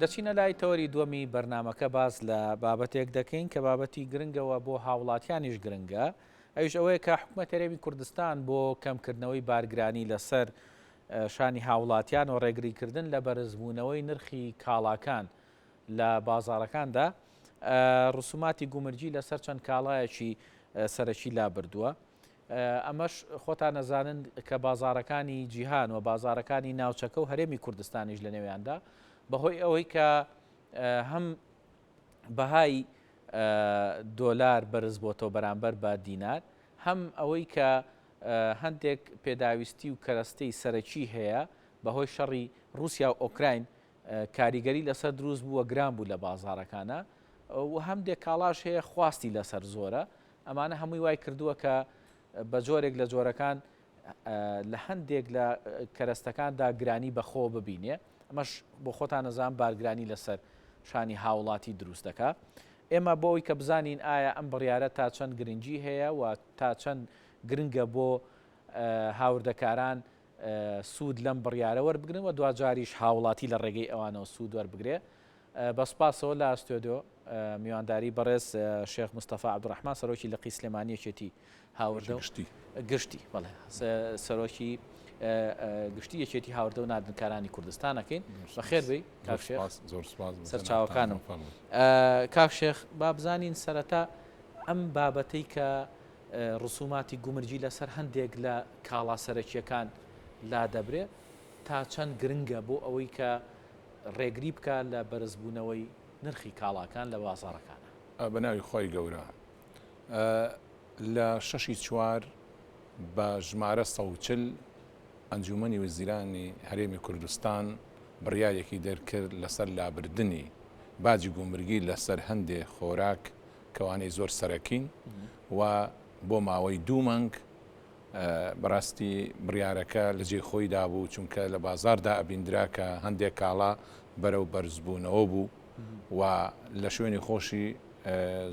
دەچینە لای تەوەری دووەمی بەرنمەکە باز لە بابەتێک دەکەین کە بابەتی گرنگەوە بۆ هاوڵاتیانیش گرنگە ئەوش ئەوەیە کە حکوومەت هەرێمی کوردستان بۆ کەمکردنەوەی بارگرانی لەسەر شانی هاوڵاتیان و ڕێگریکردن لە بەرزبوونەوەی نرخی کاڵاکان لە بازارەکاندا ڕسوماتی گومرجی لەسەر چەند کاڵایەکی سەرەکی لا بردووە. ئەمەش خۆتان نەزانن کە بازارەکانی جیهان و بازارەکانی ناوچەکە و هەرێمی کوردستانیش لە نێویاندا بەهۆی ئەوەی کە هەم بەهای دۆلار بەرز بۆتەوە بەرامبەر بە دینار هەم ئەوەی کە هەندێک پێداویستی و کەرەستەی سەرەکی هەیە بەهۆی شەڕی رووسیا و ئۆکراین کاریگەری لەسەر دروست بووە گران بوو لە بازارەکانە و هەندێک کاڵاش هەیە خواستی لەسەر زۆرە ئەمانە هەمووی وای کردووە کە بە جۆرێک لە جۆرەکان لە هەندێک لە کەرەستەکاندا گرانی بەخۆ ببینێ ئەمەش بۆ خۆتان نەزان بارگرانی لەسەر شانی هاوڵاتی دروست دەکا. ئێمە بۆەوەی کە بزانین ئایا ئەم بڕیارە تا چەند گرنگی هەیە و تا چەند گرنگە بۆ هاوردەکاران سوود لەم بڕیارە وەربگرن و دوجاریش هاوڵاتی لە ڕێگەی ئەوانەوە سوود وەربگرێ. بەسپاسەوە لە ئەستۆدیۆ میوانداری بەڕێز شێخ مستەفا عەبدوڕەحمان سەرۆکی لقی سلێمانیەکێتی هاوردە گشتی بەڵێ سەرۆکی گشتی یەکێتی هاوردە و نردنکارانی کوردستانەکەین بەخێر بی سەرچاوەکانم کاک شێخ با بزانین سەرەتا ئەم بابەتەی کە ڕسوماتی گومرجی لەسەر هەندێک لە کاڵا سەرەکیەکان لا دەبرێ تا چەند گرنگە بۆ ئەوەی کە ڕێگری بکە لە بەرزبوونەوەی نرخی کاڵاکان لە بازاڕەکانە. بەناوی خۆی گەورە لە 6 چوار بە ژمارە 140 ئەنجومەنی وەزیرانی هەرێمی کوردستان بڕیارێکی دەرکرد لەسەر لابردنی باجی گومرگی لەسەر هەندێک خۆراک کەوانەی زۆر سەرەکین و بۆ ماوەی 2 مانگ بەڕاستی بڕیارەکە لە جێ خۆی دابوو چونکە لە بازاردا ئەبیندرا کە هەندێک کاڵا بەرەو بەرزبوونەوە بوو و لە شوێنی خۆشی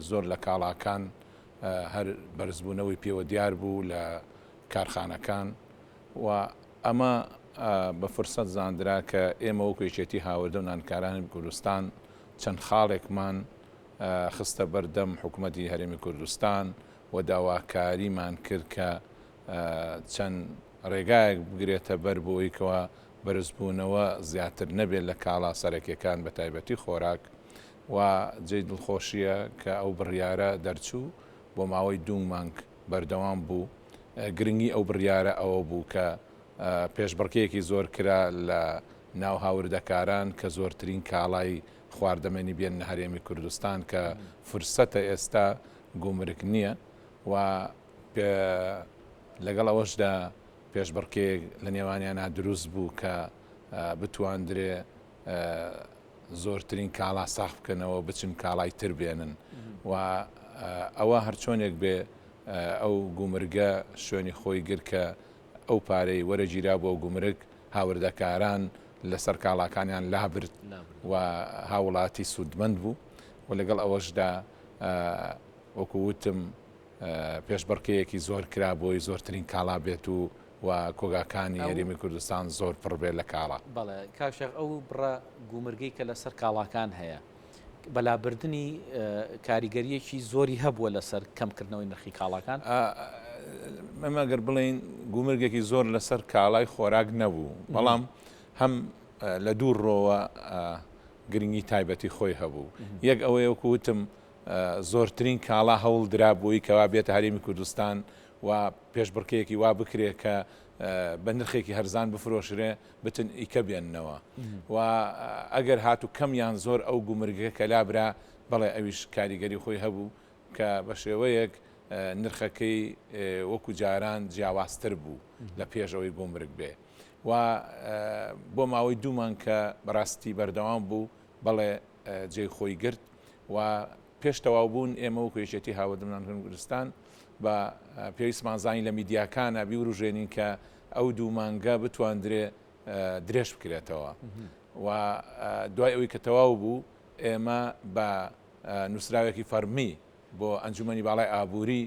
زۆر لە کاڵاکان هەر بەرزبوونەوەی پێوە دیار بوو لە کارخانەکان و ئەمە بە فرسەت زاندرا کە ئێمە وەکو یەکێتی هاوردە و نانکارانی کوردستان چەند خاڵێکمان خستە بەردەم حکوومەتی هەرێمی کوردستان و داواکاریمان کرد کە چەند ڕێگایەک بگرێتە بەر بۆی کەوە بەرزبوونەوە زیاتر نەبێت لە کاڵا سەرەکیەکان بە تایبەتی خۆراک و جێی دڵخۆشیە کە ئەو بڕیارە دەرچوو بۆ ماوەی 2 مانگ بەردەوام بوو. گرنگی ئەو بڕیارە ئەوە بوو کە پێشبڕکەیەکی زۆر کرا لە ناو هاوردەکاران کە زۆرترین کاڵای خواردەمەنی بێنە هەرێمی کوردستان کە فرسەتە ئێستا گومرگ نییە و لەگەڵ ئەوەشدا پێشبڕکەیەک لە نێوانیانە دروست بوو کە بتواندرێ زۆرترین کاڵا ساخ بکەنەوە بچن کاڵای تر بێنن و ئەوە هەرچۆنێک بێ ئەو گومرگە شوێنی خۆی گر کە ئەو پارەی وەرەگیرا بۆ گومرگ هاوردەکاران لەسەر کاڵاکانیان لابرد و هاوڵاتی سوودمەند بوو و لەگەڵ ئەوەشدا وەکووتم پێشبڕکەیەکی زۆر کرا بۆی زۆرترین کاڵا بێت و کۆگاکانی هەرێمی کوردستان زۆر پڕبێت لە کاڵا. بەڵێ کاکشێخ ئەو بڕە گومرگەی کە لەسەر کاڵاکان هەیە بەلابردنی کاریگەریەکی زۆری هەبووە لەسەر کەمکردنەوەی نرخی کاڵاکان. ئەمەگەر بڵین گومرگێکی زۆر لەسەر کاڵای خۆراک نەبوو بەڵام هەم لە دوو ڕۆوە گرنگی تایبەتی خۆی هەبوو. یەک ئەوەیە وەکووتم زۆرترین کاڵا هەوڵ درا بۆی کەوا بێتە هەرێمی کوردستان و پێشبڕکەیەکی وا بکرێت کە بە نرخێکی هەرزان بفرۆشرێ بتن ئیکە بێننەوە و ئەگەر هاتو کەمیان زۆر ئەو گومرگەکە کە لابرا بەڵێ ئەویش کاریگەری خۆی هەبوو کە بە شێوەیەک نرخەکەی وەکو جاران جیاوازتر بوو لە پێشەوەی گومرگ بێ و بۆ ماوەی 2 مانگ کە بەڕاستی بەردەوام بوو بەڵێ جێی خۆی گرت و پێش تەواو بوون ئێمە وەکو یەکێتی هاوردەمەنان کوردستان بە پێویستمان زانی لە میدیاکانە بیوروژێنین کە ئەو 2 مانگە بتواندرێ درێژ بکرێتەوە و دوای ئەوەی کە تەواو بوو ئێمە بە نووسراوێکی فەرمی بۆ ئەنجومەنی باڵای ئابووری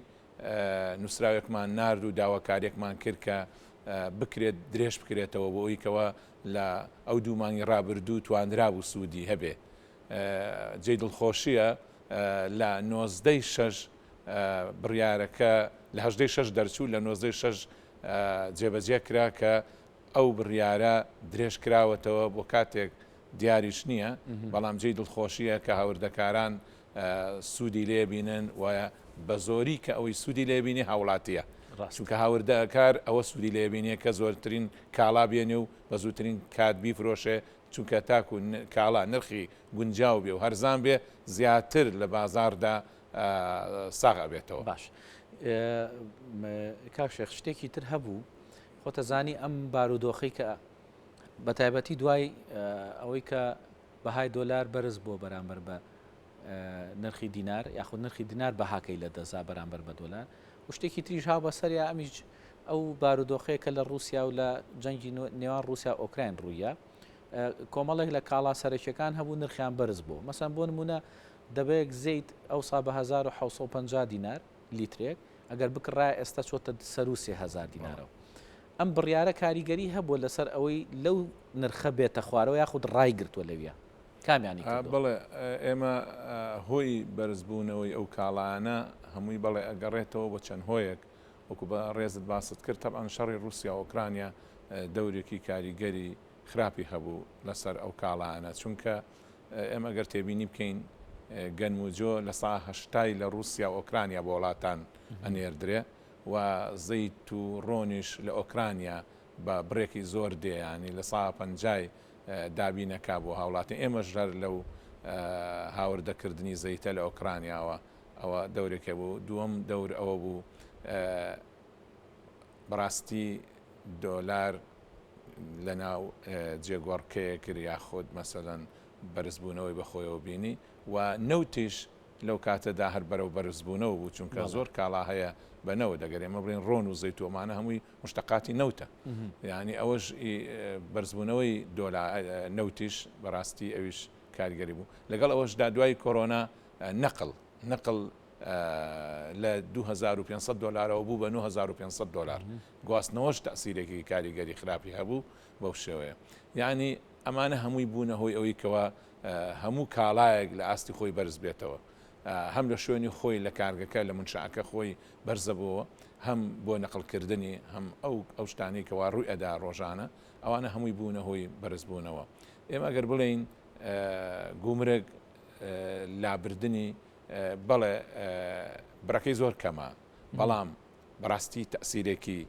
نووسراوێکمان نارد و داواکاریەکمان کرد کە بکرێت درێژ بکرێتەوە بۆ ئەویکەوە لە ئەو دوومانی ڕابردوو توانرا و سوودی هەبێ جێ دڵخۆشیە لە 96 بڕیارەکە لە 6 دەرچوو لە 96 جێبەجێ کرا کە ئەو بڕیارە درێژ کراوەتەوە بۆ کاتێک دیاریش نییە بەڵام جێی دڵخۆشیە کە هاوردەکاران سوودی لێبینن و بە زۆری کە ئەوەی سوودی لێبینی هاوڵاتیە چونکە هاوردەکار ئەوە سوودی لێبینیە کە زۆرترین کاڵا بێنێ و بە زووترین کات بیفرۆشێ چونکە تاکو کاڵا نرخی گونجاو بێ و هەرزان بێ زیاتر لە بازاردا ساغا بێتەوە. باش کاکشێخ شتێکی تر هەبوو خۆتەزانی ئەم بارودۆخی کە بە تایبەتی دوای ئەوەی کە بەهای دۆلار بەرز بۆ بەرامبەر بە نرخی دینار یاخود نرخی دینار بەهاکەی لە دەزا بەرامبەر بە دۆلار و شتێکی تریش هاو بەسەریا ئەمیش ئەو بارودۆخەیە کە لە رووسیا و لە جەنگی نێوان رووسیا ئۆکراین ڕوویە کۆمەڵێک لە کاڵا سەرەکیەکان هەبوو نرخیان بەرز بوو مەسەن بۆ نمونە دەبەیەک زەیت ئەوسا بە 1750 دینار لیترێک ئەگەر بکڕای ئێستا چۆتە سەر و 3000 دینارەوە ئەم بڕیارە کاریگەری هەبووە لەسەر ئەوەی لەو نرخە بێتە خوارەوە یاخود ڕای گرتووە لەویە کامیانی بڵێ ئێمە هۆی بەرزبوونەوەی ئەو کاڵانە هەمووی بەڵێ ئەگەڕێتەوە بۆ چەند هۆیەک وەکو بە ڕێزت باست کرد تەبعاً شەڕی رووسیا و ئۆکرانیا دەورێکی کاریگەری خراپی هەبوو لەسەر ئەو کاڵانە چونکە ئێمە ئەگەر تێبینی بکەین گەنموجۆ لە سا هەشتای لە رووسیا و ئۆکرانیا بۆ وڵاتان ئەنێردرێ و زەیت و ڕۆنیش لە ئۆکرانیا بە بڕێکی زۆر دێیانی لە سا پەنجای دابینەکە بۆ هاوڵاتی ئێمەش ژەر لەو هاوردەکردنی زەیتە لە ئۆکرانیاوە ئەوە دەورێکە بوو دووەم دەور ئەوە بوو بەڕاستی دۆلار لە ناو جێگۆڕکەیە کرد یاخود مەسەلەن بەرزبوونەوەی بەخۆیەوە بینی و نەوتیش لەو کاتەدا هەر بەرەو بەرزبوونەوە بوو چونکە زۆر کاڵا هەیە بەنەوە دەگەر ئێمە بڵێن ڕۆن و زەیتۆمانە هەمووی مشتەقاتی نەوتە یعنی ئەوەش بەرزبوونەوەی نەوتیش بەڕاستی ئەویش کاریگەری بوو لەگەڵ ئەوەشدا دوای کۆرۆنا نەقل لە 2500 دلارەوە بوو بە 9500 دلار گواستنەوەش تەسیرێکی کاریگەری خراپی هەبوو بەو شێوەیە یعنی ئەمانە هەمووی بوونە هۆی ئەوەی کەوە هەموو کاڵایەک لە ئاستی خۆی بەرز بێتەوە هەم لە شوێنی خۆی لە کارگەکە لە منشعەکە خۆی بەرزە بووە هەم بۆ نەقلکردنی هەم ئەو شتانی کەوا ڕووی ئەدا ڕۆژانە ئەوانە هەمووی بوونە هۆی بەرزبوونەوە ئێمە ئەگەر بڵێین گومرگ لابردنی بەڵێ بڕەکەی زۆر کەمە بەڵام بەڕاستی تەسیرێکی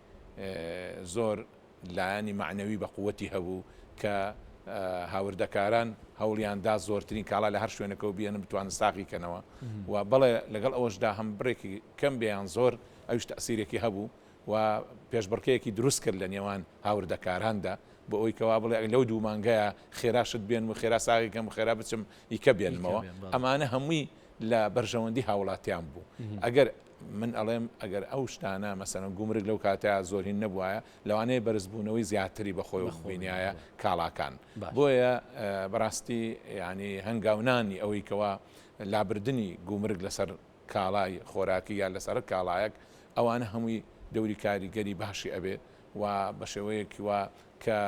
زۆر لایانی معنەوی بە قووەتی هەبوو کە هاوردەکاران هەوڵیاندا زۆرترین کاڵا لە هەر شوێنەکەەوە بیانە بتوانن ساقیکەنەوە و بەڵێ لەگەڵ ئەوەشدا هەم بڕێکی کەم بیان زۆر ئەوش تەسیرێکی هەبوو و پێشبڕکەیەکی دروست کرد لە نێوان هاوردەکاراندا بۆ ئەوی کەوا بڵێ لەو دوو مانگەیە خێراشت بێن و خێرا ساقیکەم و خێرا بچم ئیکە بێنمەوە ئەمانە هەمووی لە بەرژەوەندی هاوڵاتیان بوو ئەگەر من ئەڵێم ئەگەر ئەو شتانە مەسەرەن گومرگ لەو کاتەیە زۆرین نەبووایە لەوانەیە بەرزبوونەوەی زیاتری بەخۆی بینایە کاڵاکان بۆیە بەڕاستی ینی هەنگاونانی ئەوەی کەوا لابردنی گومرگ لەسەر کاڵای خۆراکی یا لەسەر کاڵایەک ئەوانە هەمووی دەوری کاریگەری باشی ئەبێ و بە شێوەیەکی وە کە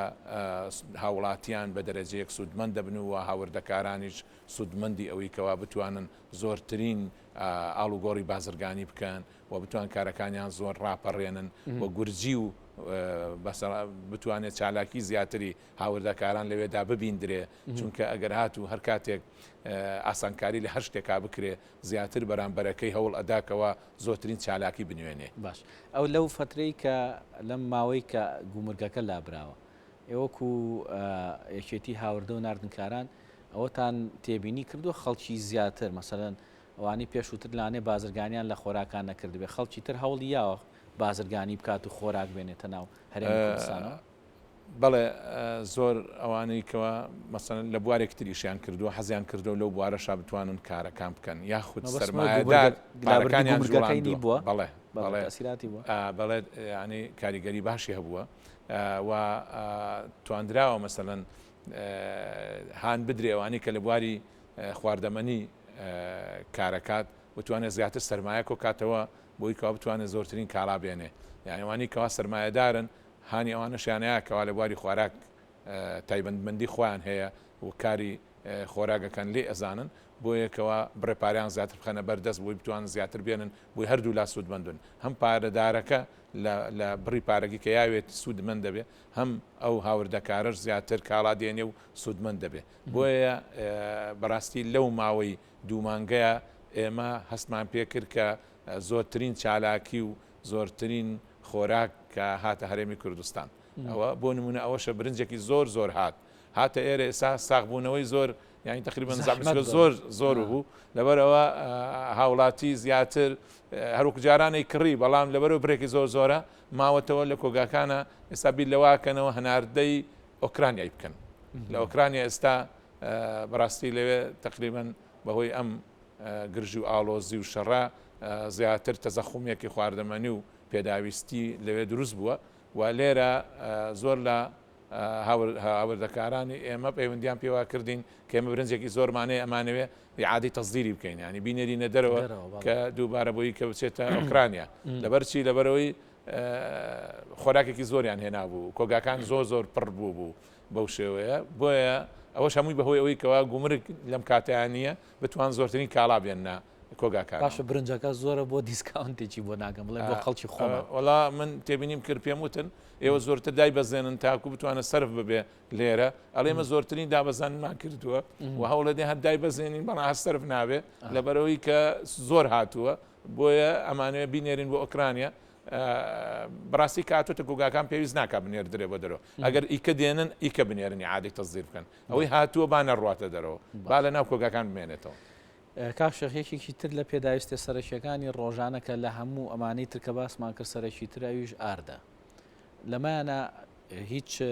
هاوڵاتیان بە دەرەجەیەک سوودمەند دەبن و هاوردەکارانیش سوودمەندی ئەوەی کەوا بتوانن زۆرترین ئاڵوگۆڕی بازرگانی بکەن و بتوان کارەکانیان زۆر ڕاپەڕێنن و گورجی و بتوانێت چالاکی زیاتری هاوردەکاران لەوێدا ببیندرێ چونکە ئەگەر هاتوو هەر کاتێک ئاسانکاری لە هەر شتێکا بکرێ زیاتر بەرامبەرەکەی هەوڵ ئەداکەوە زۆرترین چالاکی بنوێنێ باش ئەو لەو فترەی کە لەم ماوەی کە گومرگەکە لابراوە ئێوەکو یەکێتی هاوردە و ناردنکاران ئەوەتان تێبینی کردووە خەڵکی زیاتر مەسەلەن ئەوانی پێشووتر لانێ بازرگانیان لە خۆراکان نەکردبێ خەڵکی تر هەوڵی یاوە بازرگانی بکات و خۆراک بێنێتە ناو هەرێمی کوردستانەوە بەڵێ زۆر ئەوانەی کەوە مەسەن لە بوارێک تریشیان کردووە حەزیان کردو لەو بوارەشا بتوانن کارەکان بکەن یاخود سەرمایەدار بارەکانیان جوڵاندووە بەڵێ ئەسیراتی بووە بەڵێ ینی کاریگەری باشی هەبووە و تواندراوە مەسەلەن هان بدرێوانی کە لە بواری خواردەمەنی کارەکات بتوانێت زیاتر سەرمایە کۆ کاتەوە بۆی کەوا بتوانێت زۆرترین کاڵا بێنێ یانیوانی کەوا سەرمایەدارن هانی ئەوانە شیانەیە کەوا لە بواری خواراک تایبەتمەندی خۆیان هەیە و کاری خۆراگەکان لێ ئەزانن بۆ یەکەوە بڕێپاریان زیاتر بخەنە بەردەست بۆی بتوان زیاتر بێنن بۆی هەردوو لا سوودمەندن هەم پارەدارەکە لە بڕی پارەکی کە یاوێت سوودمەند دەبێ هەم ئەو هاوردەکارش زیاتر کاڵا دێنێ و سوودمەند دەبێ بۆیە بەڕاستی لەو ماوەی دوومانگەیە ئێمە هەستمان پێ کرد کە زۆرترین چالاکی و زۆرترین خۆراک کە هاتە هەرێمی کوردستان ئەوە بۆ نمونە ئەوەشە برنجێکی زۆر هاتە ئێرە ئێستا ساغبوونەوەی زۆر یانی تقریبان زۆر بوو لەبەرەوە هاوڵاتی زیاتر هەروکو جارانەی کڕی بەڵام لەبەرەوە برێکی زۆرە ماوەتەوە لە کۆگاکانە ئێستا بیر لەواکەنەوە هەناردەی ئۆکرانیای بکەن لە ئۆکرانیا ئێستا بەڕاستی لەوێ تقریبان بەهۆی ئەم گرژی و ئاڵۆزی و شەڕە زیاتر تەزەخومێکی خواردەمەنی و پێداویستی لەوێ دروست بووە و لێرە زۆر لە هاوردەکارانی ئێمە پەیوەندیان پێوا کردین کە ئێمە برنجێکی زۆرمانەیە ئەمانەوێ عادی تەزدیری بکەین ینی بینێرینە دەرەوە کە دووبارە بۆی کە بچێتە ئۆکرانیا لەبەرچی لەبەرەوەی خۆراکێکی زۆریان هێنابوو کۆگاکان زۆر پڕ بوو بەو شێوەیە بۆیە ئەوەش هەمووی بەهۆی ئەوەی کەوا گومرگ لەم کاتیان نییە بتوان زۆرترین کاڵا بێننا کۆگاکان باشە برنجەکە زۆرە بۆ دیسکاونتێکی بۆ ناگەم بڵێ بۆ خەڵکی خۆمە وڵا من تێبینیم کرد پێم وتن ئێوە زۆرتر دای بەزێنن تاکو بتوانە سرف ببێ لێرە ئەڵێمە زۆرترین دابەزانمان کردووە و هەوڵە دێ هەر دای بەزێنین بەڵام هەر سرف نابێ لەبەرەوەی کە زۆر هاتووە بۆیە ئەمانەیە بینێرین بۆ ئۆکرانیا بەڕاستی کاتۆتە گوگاکان پێویست ناکە بنێر درێ بۆ دەرەوە ئەگەر ئیکە دێنن ئیکە بنێرنی عادی تەزدیر بکەن ئەوەی هاتووە با نەڕواتە دەرەوە با لە ناو کۆگاکان بمێنێتەوە کاشێکێکی تر لە پێداویستە سەرەکیەکانی ڕۆژانەکە لە هەموو ئەمانەی ترکە باسمان کرد سەرەکی تر ئەویش ئاردە لەمانە هیچ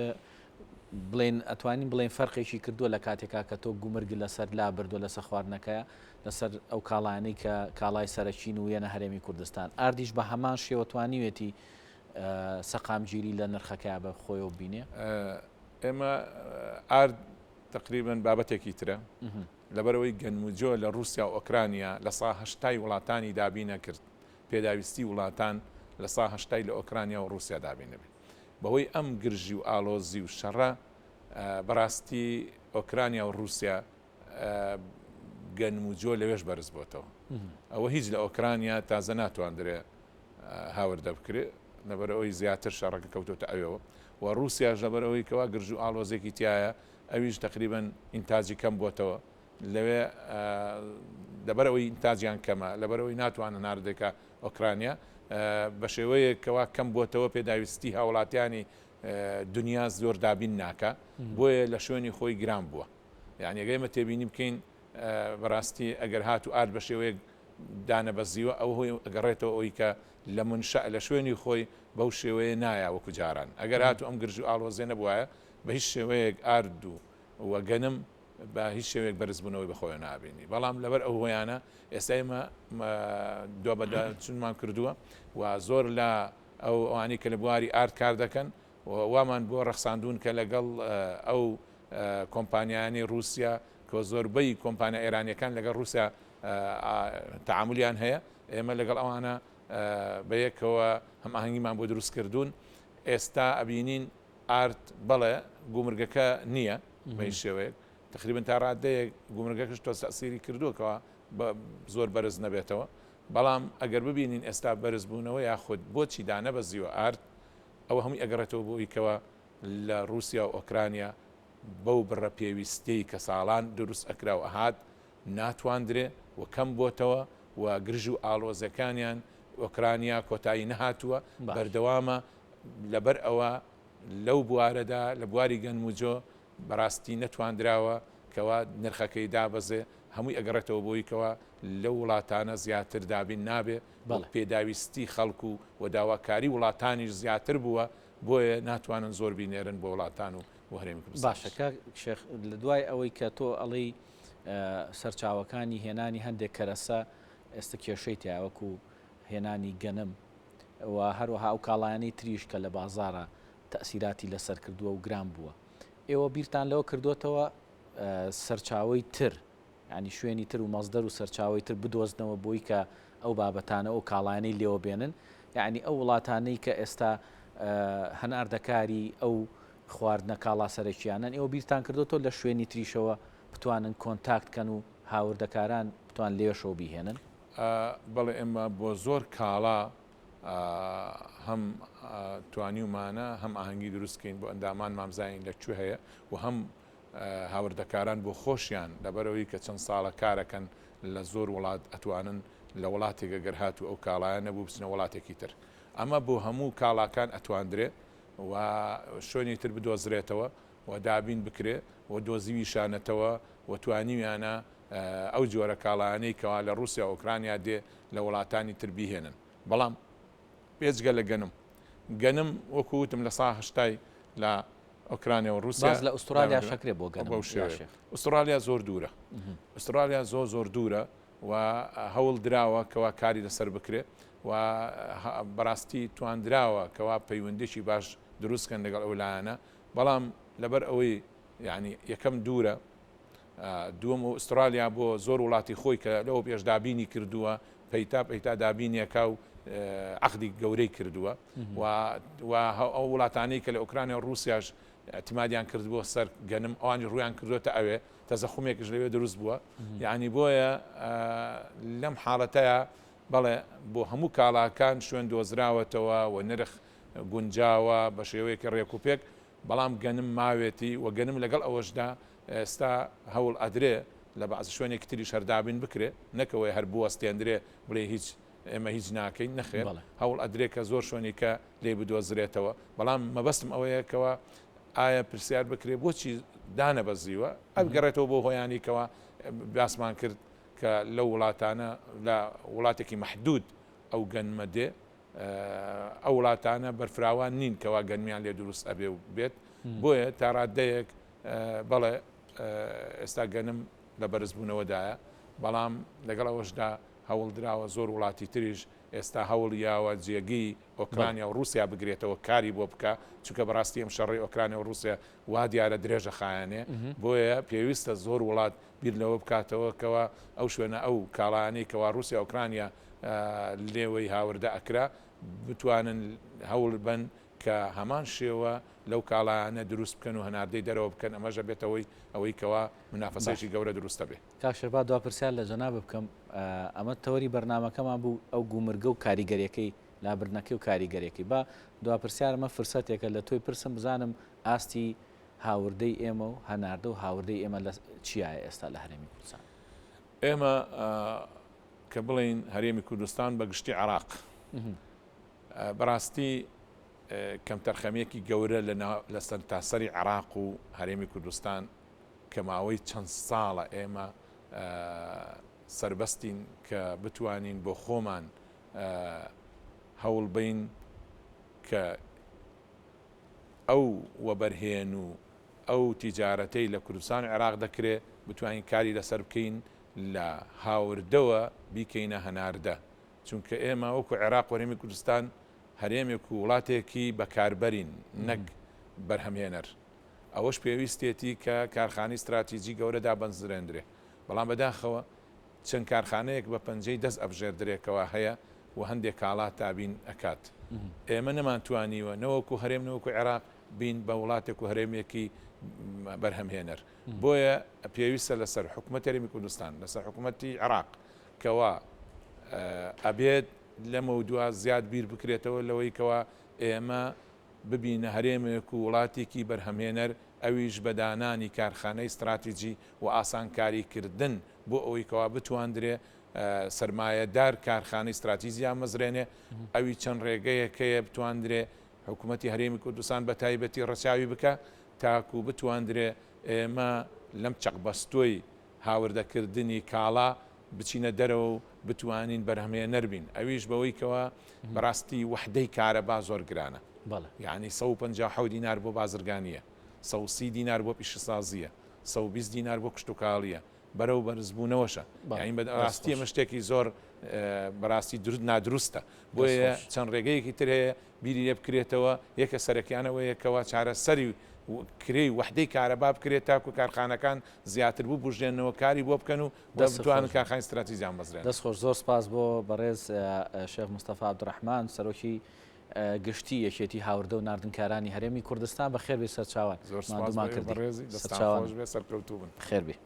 بڵێن ئەتوانین بڵێن فەرقێکی کردووە لە کاتێکا کە تۆ گومرگ لەسەر لا بردووە لەسەر خواردنەکەیە لەسەر ئەو کاڵانەی کە کاڵای سەرەکین و وێنە هەرێمی کوردستان ئاردیش بە هەمان شێوەتوانیوێتی سەقامگیری لە نرخەکە بە خۆی و بینێ ئێمە ئارد تقریبا بابەتێکی ترە لەبەرەوەی گەنموجۆ لە رووسیا و ئۆکرانیا لە سا هەشتای وڵاتانی دابینە کرد پێداویستی وڵاتان لە سا هەشتای لە ئۆکرانیا و رووسیا دابینە بێت بەهۆی ئەم گرژی و ئالۆزی و شەڕە بەڕاستی ئۆکرانیا و رووسیا گەنموجۆ لەوێش بەرز بۆتەوە ئەوە هیچ لە ئۆکرانیا تازە ناتواندرێ هاوردە بکرێت لەبەرەوەی زیاتر شەڕەکە کەوتۆتە ئەوەوە و رووسیاش لەبەرەوەی کەوا گرژ و ئالۆزێکی تایە ئەویش تقریبان ئینتاجی کەم بۆتەوە لەوێ لەبەرەوەی ئینتاجیان کەمە لەبەرەوەی ناتوانن ناردێکە ئۆکرانیا بە شێوەیە کەوا کەم بۆتەوە پێداویستی هاوڵاتیانی دنیا زۆر دابین ناکە بۆیە لە شوێنی خۆی گران بووە یعنی ئەگەیمە تێبینی بکەین بەڕاستی ئەگەر هات و ئارد بە شێوەیە دانەبەزیوە ئەو هۆی ئەگەڕێتەوە ئەوی کە لە منشە لە شوێنی خۆی بەو شێوەیە نایە وەکو جاران ئەگەر هاتو ئەم گرژ و ئاڵۆزێ نەبووایە بە هیچ شێوەیەک ئارد و وەگەنم بە هیچ شێوەیەک بەرزبوونەوەی بەخۆی نابینی بەڵام لەبەر ئەو هۆیانە ئێستا ئێمە دۆ بەداچونمان کردووە و زۆر لە ئەو ئەوانی کە لە بواری ئارد کار دەکەن وامان بۆ ڕەخساندون کە لەگەڵ ئەو کۆمپانیانی رووسیا کە زۆربەی کۆمپانیا ئێرانیەکان لەگەڵ رووسیا تعاملیان هەیە ئێمە لەگەڵ ئەوانە بەیەکەوە هەم ئاهەنگیمان بۆ دروست کردوون ئێستا ئەبینین ئارد بەڵێ گومرگەکە نییە بە هیچ شێوەیەک تقریبن تا ڕادەیەک گومرگەکەش تۆ سەسیری کردووەکەوە زۆر بەرز نەبێتەوە بەڵام ئەگەر ببینین ئێستا بەرزبوونەوە یاخود بۆچی دانەبەزیوە ئارد ئەوە هەمووی ئەگەڕێتەوە بۆ ئیکەوە لە رووسیا و ئۆکرانیا بەو بڕە پێویستەی کە ساڵان دروست ئەکرا و ئەهات ناتواندرێ و کەم بۆتەوە و گرژ و ئاڵۆزەکانیان ئۆکرانیا کۆتایی نەهاتووە بەردەوامە لەبەر ئەوە لەو بوارەدا لە بواری گەنموجۆ بەڕاستی نەتواندراوە کەوا نرخەکەی دابەزێ هەمووی ئەگەڕێتەوە بۆیکەوە لەو وڵاتانە زیاتر دابین نابێ پێداویستی خەڵکو و داواکاری وڵاتانیش زیاتر بووە بۆیە ناتوانن زۆر بینێرن بۆ وڵاتان و هەرێمی کوردستان. باشەکە لە دوای ئەوەی کە تۆ ئەڵەی سەرچاوەکانی هێنانی هەندێک کەرەسە ئێستا کێشەی تیاوەکو هێنانی گەنم و هەروەها ئەو کاڵایانی تریش کە لە بازارە تەسیراتی لەسەر کردووە و گران بووە ئێوە بیرتان لەوە کردوتەوە سەرچاوی تر ینی شوێنی تر و مەزدەر و سەرچاوی تر بدۆزنەوە بۆی کە ئەو بابەتانە ئەو کاڵانەی لێوە بێنن یعنی ئەو وڵاتانەی کە ئێستا هەناردەکاری ئەو خواردنە کاڵا سەرەکییانن ئێوە بیرتان کردوتۆ لە شوێنی تریشەوە بتوانن کۆنتاکتکەن و هاوردەکاران بتوان لێشەوە بیهێنن؟ بەڵێ ئێمە بۆ زۆر کاڵا هەم توانیومانە هەم ئاهەنگی دروستکەین بۆ ئەندامان مامزین لەکوێ هەیە و هەم هاوردەکاران بۆ خۆشیان لەبەرەوەی کە چەند ساڵە کارەکەن لە زۆر وڵات ئەتوانن لە وڵاتێکە گەر هاتو ئەو کاڵایە نەبوو بچنە وڵاتێکی تر ئەمە بۆ هەموو کاڵاکان ئەتواندرێ و شوێنی تر بدۆزرێتەوە و دابین بکرێ و دۆزیوی شانەتەوە و توانیویانە ئەو جۆرە کاڵانەی کەوا لە رووسیا ئۆکرانیا دێ لە وڵاتانی تر بیهێنن بەڵام پێچگە لە گەنم وەکوتم لە ساهشتای لە ئۆکرانیا و رووسیا لە ئوسترالیا شکرێ بۆ گەنم ئوسترالیا زۆر دوورە ئوسترالیا زۆر دوورە و هەوڵ دراوە کەوا کاری لەسەر بکرێ و بەڕاستی تواندراوە کەوا پەیوەندێکی باش دروستکەن لەگەڵ ئەولایانە بەڵام لەبەر ئەوەی یعنی یەکەم دوورە دووەم و ئوسترالیا بۆ زۆر وڵاتی خۆی کە لەوە پێش دابینی کردووە پەیتا دابینیەکە و عقدی گەورەی کردووە و ئەو وڵاتانەی کە لە ئۆکرانیا و رووسیاش اعتمادیان کردبووە سەر گەنم ئەوانی ڕویان کردوتە ئەوێ تەزەخومێکش لەوێ دروست بووە یعنی بۆیە لەم حاڵەتەیە بەڵێ بۆ هەموو کاڵاکان شوێن دۆزراوەتەوە و نرخ گونجاوە بە شێوەیەکی ڕێکوپێک بەڵام گەنم ماوێتی و گەنم لەگەڵ ئەوەشدا ئێستا هەوڵ ئەدرێ لە بەعز شوێنێکی تری شەردابین بکرێ نەکەوەی هەر بوەستێندرێ بڵێ هیچ ئێمە هیچ ناکەین نەخێر هەوڵ ئەدرێ کە زۆر شوێنی کە لێ بدۆزرێتەوە بەڵام مەبەستم ئەوەیەکەوە ئایا پرسیار بکرێ بۆچی دانەبەزیوە ئەگەڕێتەوە بۆ هۆیانی کەەوە باسمان کرد کە لەو وڵاتانە لە وڵاتێکی مەحدود ئەو گەنمە دێ ئەو وڵاتانە بەرفراوان نین کەوا گەنمیان لێ دروست ئەبێ و بێت بۆیە تا ڕادەیەک بەڵێ ئێستا گەنم لە بەرزبوونەوەدایە بەڵام لەگەڵ ئەوەشدا هەوڵ دراوە زۆر وڵاتی تریش ئێستا هەوڵ یاوە جێگی ئۆکرانیا و رووسیا بگرێتەوە کاری بۆ بکە چونکە بەڕاستی ئەم شەڕی ئۆکرانیا و رووسیا وا دیارە درێژە خایانێ بۆیە پێویستە زۆر وڵات بیر لەوە بکاتەوە کەەوە ئەو شوێنە ئەو کاڵانەی کەوا رووسیا ئۆکرانیا لێوەی هاوردە ئەکرا بتوانن هەوڵ بن کە هەمان شێوە لەو کاڵانە دروست بکەن و هەناردەی دەرەوە بکەن ئەمەژە بێتەوەی ئەوەی کەوا منافەسێکی گەورە دروستە بێ کاکشەربا دوا پرسیار لە جەناب بکەم ئەمە تەوەری بەرنامەکەمان بوو ئەو گومرگە و کاریگەریەکەی لابردنەکەی و کاریگەریەکەی با دوا پرسیارمە فرسەتێکە لە تۆی پرسم بزانم ئاستی هاوردەی ئێمە و هەناردە و هاوردەی ئێمە لە چیایە ئێستا لە هەرێمی کوردستان ئێمە کە بڵین هەرێمی کوردستان بە گشتی عێراق بەڕاستی کەم تەرخەمێکی گەورە لە سەرتاسەری عێراق و هەرێمی کوردستان کە ماوەی چەند ساڵە ئێمە سربەستین کە بتوانین بۆ خۆمان هەوڵ بین کە ئەو وەبەرهێن و ئەو تیجارەتەی لە کوردستان عێراق دەکرێت بتوانین کاری لەسەر بکەین لە هاوردەوە بیکەینە هەناردە چونکە ئێمە وەکو عێراق و هەرێمی کوردستان هەرێمێک و وڵاتێکی بەکاربەرین نەک بەرهەمهێنەر ئەوەش پێویستێتی کە کارخانەی استراتیجی گەورەدا بەنزرێندرێ بەڵام بەداخەوە چەند کارخانەیەک بە پەنجەی دەست ئەبژێردرێکەوە هەیە و هەندێک کاڵات تابین ئەکات ئێمە نەمانتوانیوە نەوەکو هەرێم نەوەکو عێراق بین بە وڵاتێک و هەرێمێکی بەرهەمهێنەر بۆیە پێویستە لەسەر حکوومەت هەرێمی کوردستان لەسەر حکوومەتی عێراق کەوا ئەبێت لەمە دووە زیاد بیر بکرێتەوە لەوەی کەوا ئێمە ببینە هەرێمێک و وڵاتێکی بەرهەمهێنەر ئەویش بەدانانی کارخانەی استراتیجی و ئاسانکاریکردن بۆ ئەوەی کەوا بتواندرێ سرمایەدار کارخانەی استراتیزیان مەزرێنێ ئەوی چەند ڕێگەیەکەیە بتواندرێ حکوومەتی هەرێمی کوردستان بە تایبەتی ڕەچاوی بکە تاکو بتواندرێ ئێمە لەم چەقبەستۆی هاوردەکردنی کاڵا بچینە دەرەوە و بتوانین بەرهەمهێنەر بین ئەویش بەوەی کەوە بەڕاستی وحدەی کارەبا زۆر گرانە یعنی 150 دینار بۆ بازرگانیە 130 دینار بۆ پیشەسازیە 120 دینار بۆ کشتتوکاڵیە بەرەو بەرزبوونەوەشە یعنی بەڕاستی ئەمە شتێکی زۆر بەڕاستی نادروستە بۆیە چەند ڕێگەیەکی تر هەیە بیری لێ بکرێتەوە یەکە سەرەکیانەوەیەکەوە چارەسەری کرێی وحدەی کارەبا بکرێت تاکو کارخانەکان زیاتر بوو بژێنەوە کاری بۆ بکەن و دەستوانن کارخانەی استراتیزیان بەزرێن. دەست خۆش زۆر سپاس بۆ بەڕێز شێخ مستەفا عەبدوڕەحمان سەرۆکی گشتی یەکێتی هاوردە و نردنکارانی هەرێمی کوردستان بە خێربێ سەرچاوان زۆر سپاس بە ڕێزی دەستان خۆش بێ سەرکەوتوو بن خێربێ.